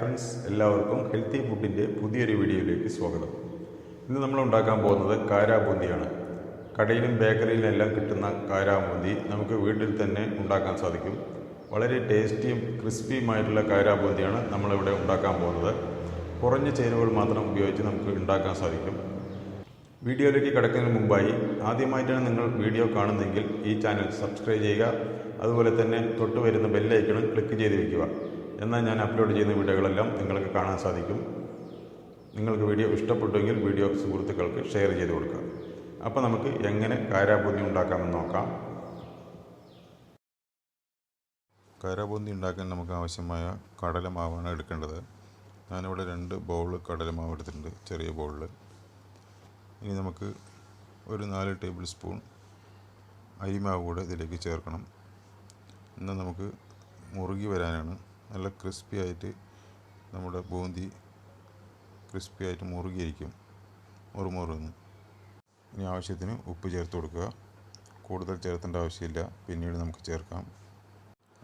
Friends, എല്ലാവർക്കും healthy ഫുഡിൻ്റെ പുതിയൊരു വീഡിയോയിലേക്ക് സ്വാഗതം. ഇന്ന് നമ്മൾ ഉണ്ടാക്കാൻ പോകുന്നത് കാരാ ബൂന്തിയാണ്. കടയിലും ബേക്കറിയിലും എല്ലാം കിട്ടുന്ന കാരാ ബൂന്തി നമുക്ക് വീട്ടിൽ തന്നെ ഉണ്ടാക്കാൻ സാധിക്കും. വളരെ ടേസ്റ്റിയും ക്രിസ്പിയുമായിട്ടുള്ള കാരാ ബൂന്തിയാണ് നമ്മളിവിടെ ഉണ്ടാക്കാൻ പോകുന്നത്. കുറഞ്ഞ ചേരുവകൾ മാത്രം ഉപയോഗിച്ച് നമുക്ക് ഉണ്ടാക്കാൻ സാധിക്കും. വീഡിയോയിലേക്ക് കിടക്കുന്നതിന് മുമ്പായി ആദ്യമായിട്ടാണ് നിങ്ങൾ വീഡിയോ കാണുന്നതെങ്കിൽ ഈ ചാനൽ സബ്സ്ക്രൈബ് ചെയ്യുക. അതുപോലെ തന്നെ തൊട്ട് വരുന്ന ബെല്ലൈക്കണും ക്ലിക്ക് ചെയ്ത് വയ്ക്കുക. എന്നാൽ ഞാൻ അപ്ലോഡ് ചെയ്യുന്ന വീഡിയോകളെല്ലാം നിങ്ങൾക്ക് കാണാൻ സാധിക്കും. നിങ്ങൾക്ക് വീഡിയോ ഇഷ്ടപ്പെട്ടുവെങ്കിൽ വീഡിയോ സുഹൃത്തുക്കൾക്ക് ഷെയർ ചെയ്ത് കൊടുക്കുക. അപ്പോൾ നമുക്ക് എങ്ങനെ കാരാ ബൂന്തി ഉണ്ടാക്കാമെന്ന് നോക്കാം. കാരാ ബൂന്തി ഉണ്ടാക്കാൻ നമുക്ക് ആവശ്യമായ കടലമാവാണ് എടുക്കേണ്ടത്. ഞാനിവിടെ 2 ബൗൾ കടലമാവ് എടുത്തിട്ടുണ്ട്, ചെറിയ ബൗളിൽ. ഇനി നമുക്ക് ഒരു 4 ടേബിൾ സ്പൂൺ അരിമാവ് കൂടെ ഇതിലേക്ക് ചേർക്കണം. എന്നാൽ നമുക്ക് മുറുകി വരാനാണ്. നല്ല ക്രിസ്പി ആയിട്ട് നമ്മുടെ ബൂന്തി ക്രിസ്പി ആയിട്ട് മുറുകിയിരിക്കും, മുറുമുറുന്ന്. ഇനി ആവശ്യത്തിന് ഉപ്പ് ചേർത്ത് കൊടുക്കുക. കൂടുതൽ ചേർത്തേണ്ട ആവശ്യമില്ല, പിന്നീട് നമുക്ക് ചേർക്കാം.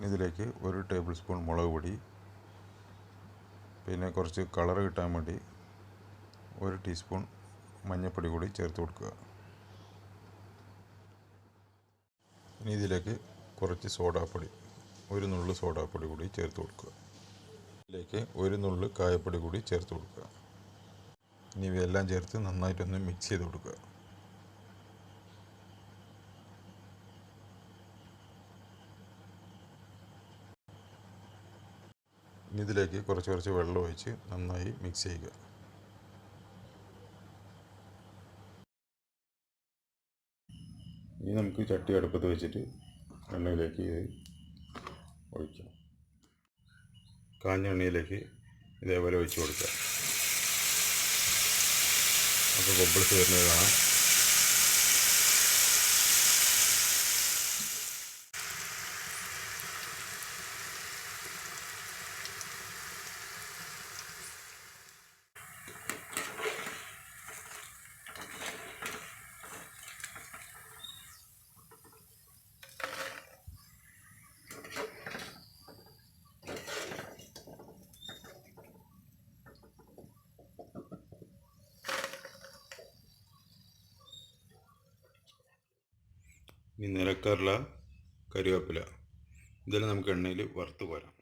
ഇതിലേക്ക് 1 ടേബിൾ സ്പൂൺ മുളക് പൊടി, പിന്നെ കുറച്ച് കളർ കിട്ടാൻ വേണ്ടി 1 ടീസ്പൂൺ മഞ്ഞൾപ്പൊടി കൂടി ചേർത്ത് കൊടുക്കുക. ഇനി ഇതിലേക്ക് കുറച്ച് സോഡാപ്പൊടി, 1 നുള്ളു സോഡാപ്പൊടി കൂടി ചേർത്ത് കൊടുക്കുക. ഇതിലേക്ക് 1 നുള്ളു കായപ്പൊടി കൂടി ചേർത്ത് കൊടുക്കുക. ഇനി ഇവയെല്ലാം ചേർത്ത് നന്നായിട്ടൊന്ന് മിക്സ് ചെയ്ത് കൊടുക്കുക. ഇനി ഇതിലേക്ക് കുറച്ച് വെള്ളം ഒഴിച്ച് നന്നായി മിക്സ് ചെയ്യുക. ഇനി നമുക്ക് ചട്ടി അടുപ്പത്ത് വെച്ചിട്ട് എണ്ണയിലേക്ക് ഒഴിക്കാം. കാഞ്ഞ എണ്ണയിലേക്ക് ഇതേപോലെ ഒഴിച്ച് കൊടുക്കുക. അപ്പോൾ ബബിൾസ് വരുന്നത് കാണാം. ഇനി നിലക്കടല, കറിവേപ്പില ഇതെല്ലാം നമുക്ക് എണ്ണയിൽ വറുത്ത് കോരാം.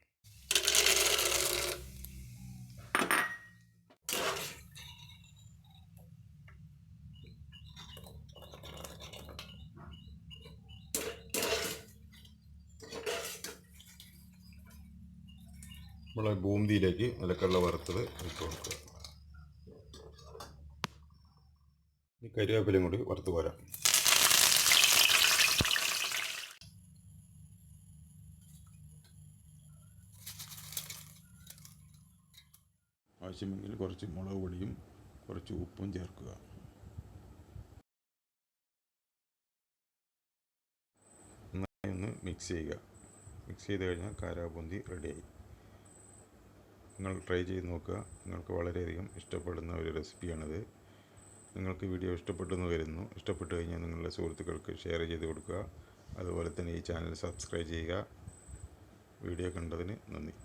നമ്മളെ ബൂന്തിയിലേക്ക് നിലക്കടല വറുത്തത് ഇട്ട് കൊടുക്കുക. ഈ കറിവേപ്പിലയും കൂടി വറുത്ത് കോരാം. ആവശ്യമെങ്കിൽ കുറച്ച് മുളക് പൊടിയും കുറച്ച് ഉപ്പും ചേർക്കുക. നന്നായി ഒന്ന് മിക്സ് ചെയ്യുക. മിക്സ് ചെയ്ത് കഴിഞ്ഞാൽ കാരാ ബൂന്തി റെഡിയായി. നിങ്ങൾ ട്രൈ ചെയ്ത് നോക്കുക. നിങ്ങൾക്ക് വളരെയധികം ഇഷ്ടപ്പെടുന്ന ഒരു റെസിപ്പിയാണിത്. നിങ്ങൾക്ക് വീഡിയോ ഇഷ്ടപ്പെട്ടെന്ന് വരുന്നു. ഇഷ്ടപ്പെട്ടു കഴിഞ്ഞാൽ നിങ്ങളുടെ സുഹൃത്തുക്കൾക്ക് ഷെയർ ചെയ്ത് കൊടുക്കുക. അതുപോലെ തന്നെ ഈ ചാനൽ സബ്സ്ക്രൈബ് ചെയ്യുക. വീഡിയോ കണ്ടതിന് നന്ദി.